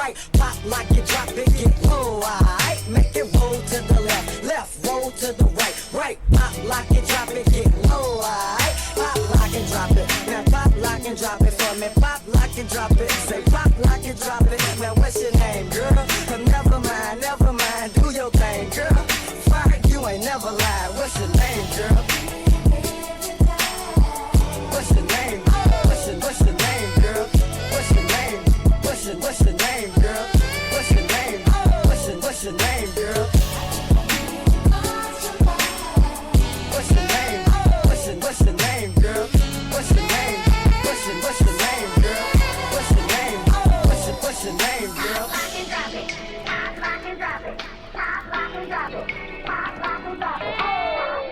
right. Pop, lock it, drop it, get low, alright. Make it roll to the left, left, roll to the right, right. Pop, lock it, drop it, get low, alright. Pop, lock and drop it. Now pop, lock and drop it for me. Pop, lock and drop it. Say pop, lock and drop it. Now what's your name, girl? Never mind, do your thing, girl. Fire, you ain't never lied. What's your name, girl? What's your name? What's your name, girl? What's your name? What's your name, girl? What's your name? What's your name, girl? What's your name? What's your name, girl? What's your name? What's your name, girl? What's your name? What's your name, girl? Lock and drop it. Pop, lock and drop it. Pop, lock and drop it. Pop, lock and drop it. Pop,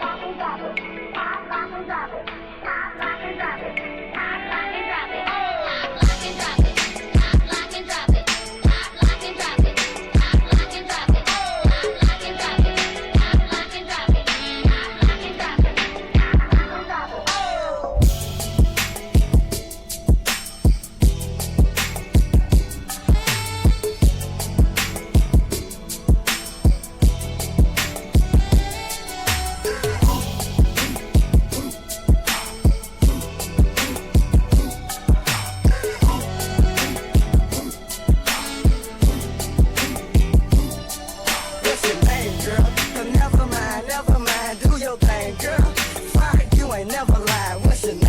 lock and drop it. Pop, lock and drop it. Pop, lock and drop it. Pop, lock and drop it. Pop, lock and drop it. Pop, lock and drop it. Pop, lock and drop it. Pop, lock and drop it. Pop, lock and drop it. Pop, lock and drop it. Pop, lock and drop it. What's your name, girl? Never mind, do your thing, girl. Fire, you ain't never lied. What's your name?